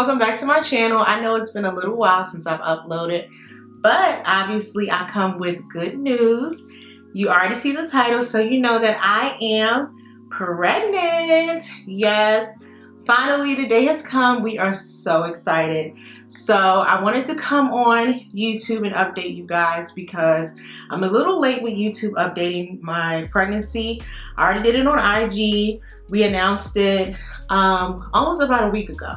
welcome back to my channel. I know it's been a little while since I've uploaded, but obviously I come with good news. You already see the title, so you know that I am pregnant. Yes, finally the day has come. We are so excited. So I wanted to come on YouTube and update you guys because I'm a little late with YouTube updating my pregnancy. I already did it on IG. We announced it almost about a week ago.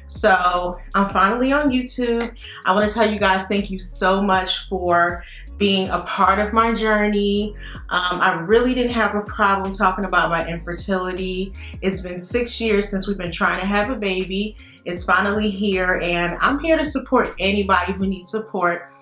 So I'm finally on YouTube. I want to tell you guys thank you so much for being a part of my journey. I really didn't have a problem talking about my infertility. It's been 6 years since we've been trying to have a baby. It's finally here, and I'm here to support anybody who needs support,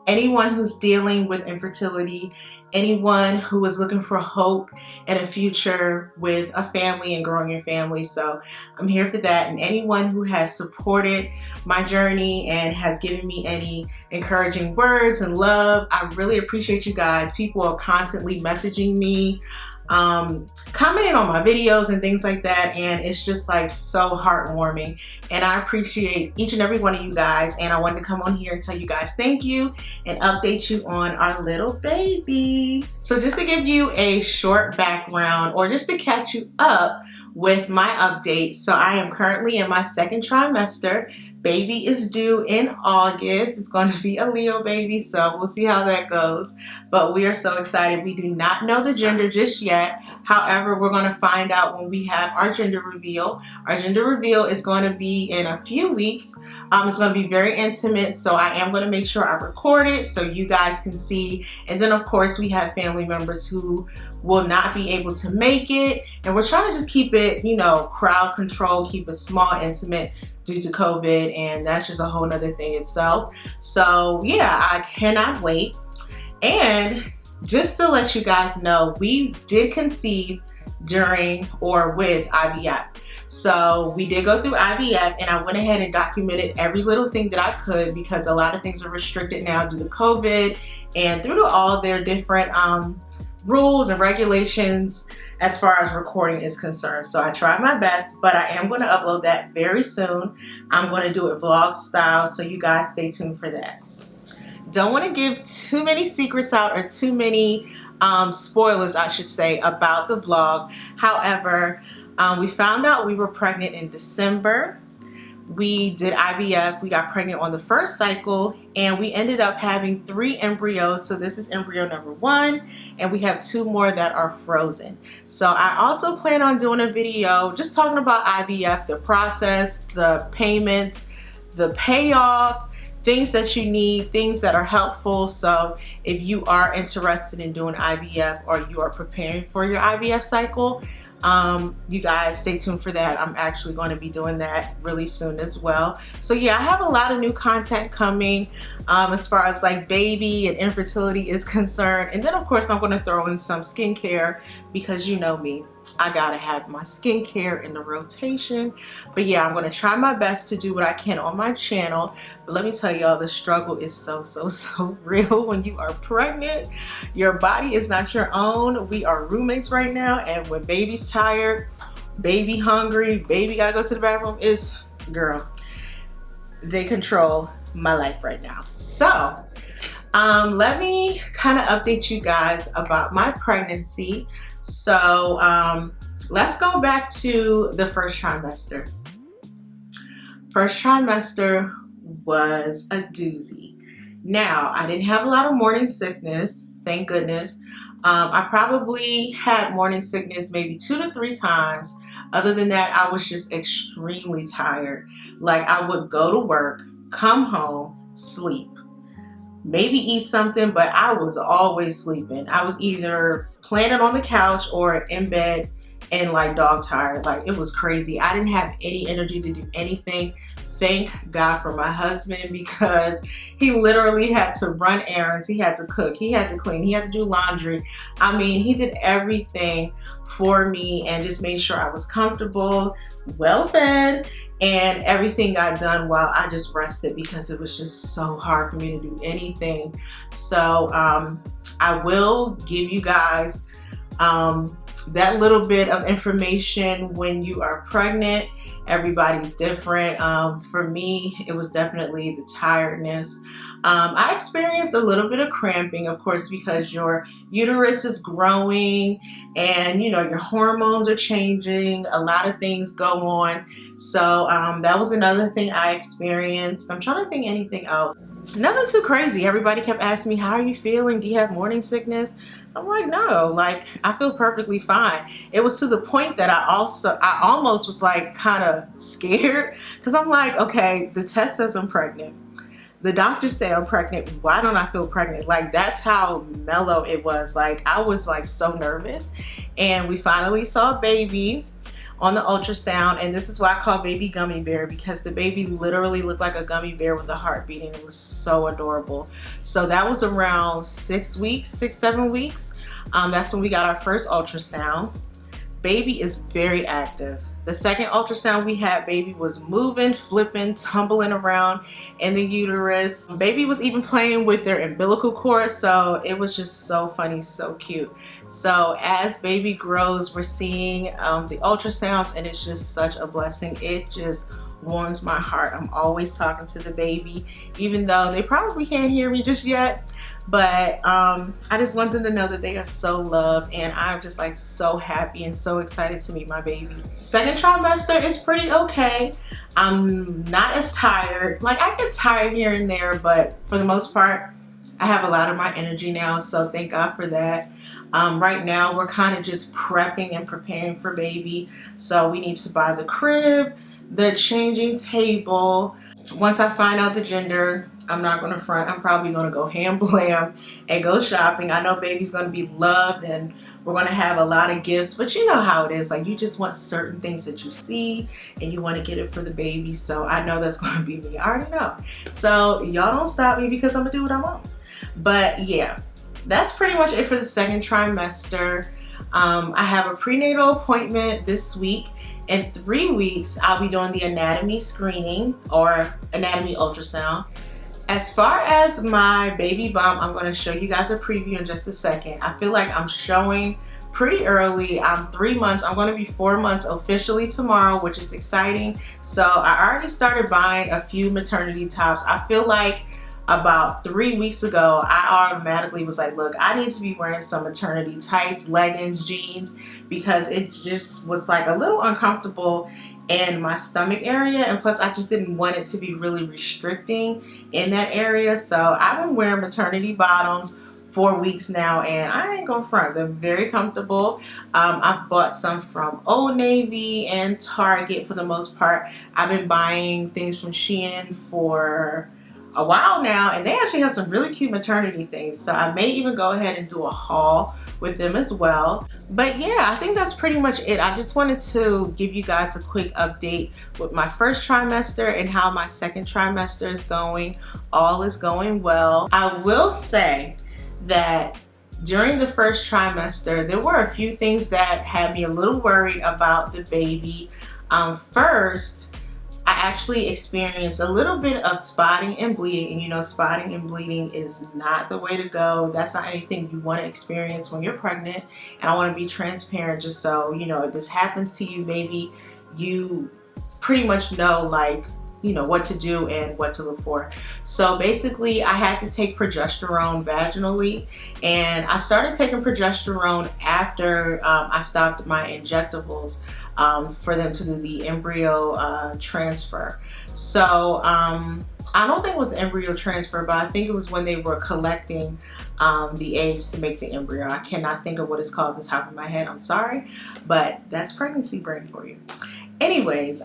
anyone who's dealing with infertility, anyone who is looking for hope and a future with a family and growing your family. So I'm here for that, and anyone who has supported my journey and has given me any encouraging words and love, I really appreciate you guys. People are constantly messaging me, commenting on my videos and things like that, and it's just like so heartwarming, and I appreciate each and every one of you guys. And I wanted to come on here and tell you guys thank you and update you on our little baby. So just to give you a short background, or just to catch you up with my update, so I am currently in my second trimester. Baby is due in August. It's going to be a Leo baby, so we'll see how that goes. But we are so excited. We do not know the gender just yet. However, we're going to find out when we have our gender reveal. Our gender reveal is going to be in a few weeks. It's going to be very intimate, so I am going to make sure I record it so you guys can see. And then, of course, we have family members who will not be able to make it. And we're trying to just keep it, you know, crowd control, keep it small, intimate, due to COVID, and that's just a whole nother thing itself. So yeah, I cannot wait. And just to let you guys know, we did conceive during or with IVF. So we did go through IVF, and I went ahead and documented every little thing that I could, because a lot of things are restricted now due to COVID and due to all their different rules and regulations as far as recording is concerned. So I tried my best, but I am going to upload that very soon. I'm going to do it vlog style, so you guys stay tuned for that. Don't want to give too many secrets out, or too many spoilers, I should say, about the vlog. However, we found out we were pregnant in December. We did IVF. We got pregnant on the first cycle, and we ended up having 3 embryos. So this is embryo number 1, and we have 2 more that are frozen. So I also plan on doing a video just talking about IVF, the process, the payment, the payoff, things that you need, things that are helpful. So if you are interested in doing IVF, or you are preparing for your IVF cycle, you guys stay tuned for that. I'm actually going to be doing that really soon as well. So yeah, I have a lot of new content coming as far as like baby and infertility is concerned. And then of course I'm going to throw in some skincare, because you know me, I gotta have my skincare in the rotation. But yeah, I'm going to try my best to do what I can on my channel. But let me tell y'all, the struggle is so real when you are pregnant. Your body is not your own. We are roommates right now, and when baby's tired, baby hungry, baby gotta go to the bathroom, it's, girl, they control my life right now. So let me kind of update you guys about my pregnancy. So let's go back to the first trimester. First trimester was a doozy. Now, I didn't have a lot of morning sickness, thank goodness. I probably had morning sickness maybe 2 to 3 times. Other than that, I was just extremely tired. Like, I would go to work, come home, sleep, maybe eat something, but I was always sleeping. I was either playing on the couch or in bed and like dog tired. Like, it was crazy. I didn't have any energy to do anything. Thank God for my husband, because he literally had to run errands. He had to cook. He had to clean. He had to do laundry. I mean, he did everything for me and just made sure I was comfortable, well fed, and everything got done while I just rested, because it was just so hard for me to do anything. So I will give you guys that little bit of information when you are pregnant. Everybody's different. For me, it was definitely the tiredness. I experienced a little bit of cramping, of course, because your uterus is growing and your hormones are changing. A lot of things go on. So that was another thing I experienced. I'm trying to think anything else. Nothing too crazy. Everybody kept asking me, how are you feeling? Do you have morning sickness? I'm like, no, like I feel perfectly fine. It was to the point that I almost was like kind of scared, because I'm like, okay, the test says I'm pregnant. The doctors say I'm pregnant. Why don't I feel pregnant? Like, that's how mellow it was. Like, I was like so nervous. And we finally saw a baby on the ultrasound, and this is why I call baby gummy bear, because the baby literally looked like a gummy bear with a heart beating. It was so adorable. So that was around 6 weeks, 7 weeks. That's when we got our first ultrasound. Baby is very active. The second ultrasound we had, baby was moving, flipping, tumbling around in the uterus. Baby was even playing with their umbilical cord, so it was just so funny, so cute. So as baby grows, we're seeing the ultrasounds, and it's just such a blessing. It just warms my heart. I'm always talking to the baby, even though they probably can't hear me just yet. But I just want them to know that they are so loved, and I'm just like so happy and so excited to meet my baby. Second trimester is pretty okay. I'm not as tired. Like, I get tired here and there, but for the most part, I have a lot of my energy now, so thank God for that. Right now, we're kind of just prepping and preparing for baby. So we need to buy the crib, the changing table. Once I find out the gender, I'm not going to front. I'm probably going to go ham blam and go shopping. I know baby's going to be loved, and we're going to have a lot of gifts, but you know how it is. Like, you just want certain things that you see and you want to get it for the baby. So I know that's going to be me. I already know. So y'all don't stop me, because I'm going to do what I want. But yeah, that's pretty much it for the second trimester. I have a prenatal appointment this week. In 3 weeks, I'll be doing the anatomy screening, or anatomy ultrasound. As far as my baby bump, I'm going to show you guys a preview in just a second. I feel like I'm showing pretty early. I'm 3 months. I'm going to be 4 months officially tomorrow, which is exciting. So I already started buying a few maternity tops. I feel like about 3 weeks ago, I automatically was like, look, I need to be wearing some maternity tights, leggings, jeans, because it just was like a little uncomfortable in my stomach area, and plus I just didn't want it to be really restricting in that area. So I've been wearing maternity bottoms 4 weeks now, and I ain't gonna front, they're very comfortable. I've bought some from Old Navy and Target for the most part. I've been buying things from Shein for a while now, and they actually have some really cute maternity things, so I may even go ahead and do a haul with them as well. But yeah, I think that's pretty much it. I just wanted to give you guys a quick update with my first trimester and how my second trimester is going. All is going well. I will say that during the first trimester, there were a few things that had me a little worried about the baby. First, I actually experienced a little bit of spotting and bleeding, and you know, spotting and bleeding is not the way to go. That's not anything you want to experience when you're pregnant, and I want to be transparent just so, you know, if this happens to you, maybe you pretty much know, like, you know, what to do and what to look for. So basically, I had to take progesterone vaginally, and I started taking progesterone after I stopped my injectables for them to do the embryo transfer. So I don't think it was embryo transfer, but I think it was when they were collecting the eggs to make the embryo. I cannot think of what it's called off the top of my head. I'm sorry, but that's pregnancy brain for you. Anyways,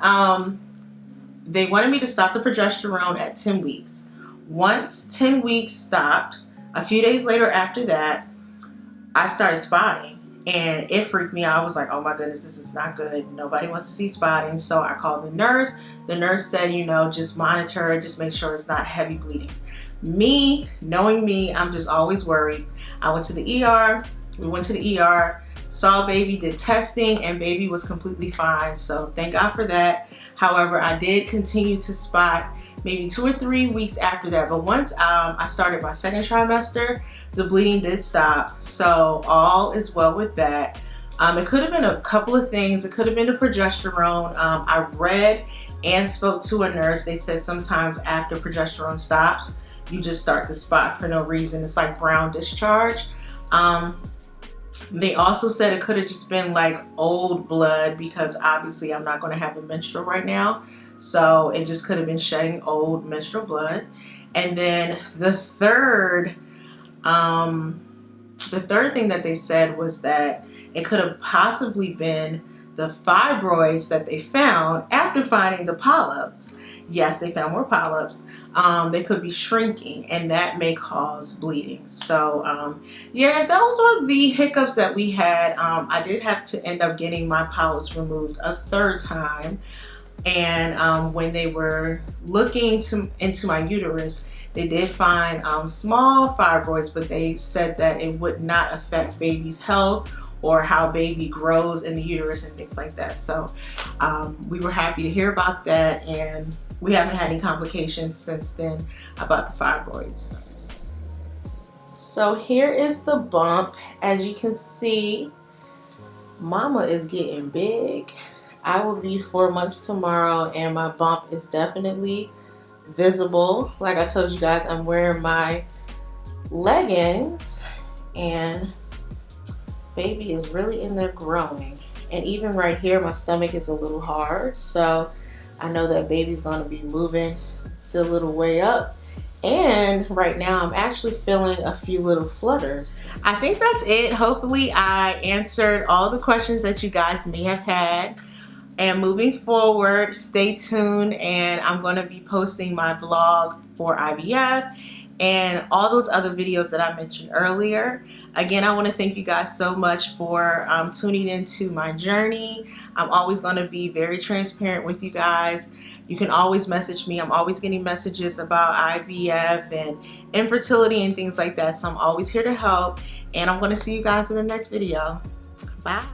they wanted me to stop the progesterone at 10 weeks. Once 10 weeks stopped, a few days later after that, I started spotting. And it freaked me out. I was like, oh my goodness, this is not good. Nobody wants to see spotting. So I called the nurse. The nurse said, you know, just monitor it. Just make sure it's not heavy bleeding. Me, knowing me, I'm just always worried. I went to the ER. We went to the ER. Saw baby, did testing, and baby was completely fine. So thank God for that. However, I did continue to spot maybe 2 or 3 weeks after that. But once I started my second trimester, the bleeding did stop. So all is well with that. It could have been a couple of things. It could have been the progesterone. I read and spoke to a nurse. They said sometimes after progesterone stops, you just start to spot for no reason. It's like brown discharge. They also said it could have just been like old blood, because obviously I'm not going to have a menstrual right now. So it just could have been shedding old menstrual blood. And then the third thing that they said was that it could have possibly been the fibroids that they found after finding the polyps. Yes, they found more polyps. They could be shrinking, and that may cause bleeding. So yeah, those were the hiccups that we had. I did have to end up getting my polyps removed a third time. And when they were looking into my uterus, they did find small fibroids, but they said that it would not affect baby's health or how baby grows in the uterus and things like that. So we were happy to hear about that, and we haven't had any complications since then about the fibroids. So here is the bump. As you can see, mama is getting big. I will be 4 months tomorrow, and my bump is definitely visible. Like I told you guys, I'm wearing my leggings, and baby is really in there growing. And even right here, my stomach is a little hard, so I know that baby's going to be moving the little way up. And right now I'm actually feeling a few little flutters. I think that's it. Hopefully I answered all the questions that you guys may have had. And moving forward, stay tuned, and I'm going to be posting my vlog for IVF and all those other videos that I mentioned earlier. Again, I want to thank you guys so much for tuning into my journey. I'm always going to be very transparent with you guys. You can always message me. I'm always getting messages about IVF and infertility and things like that. So I'm always here to help. And I'm going to see you guys in the next video. Bye.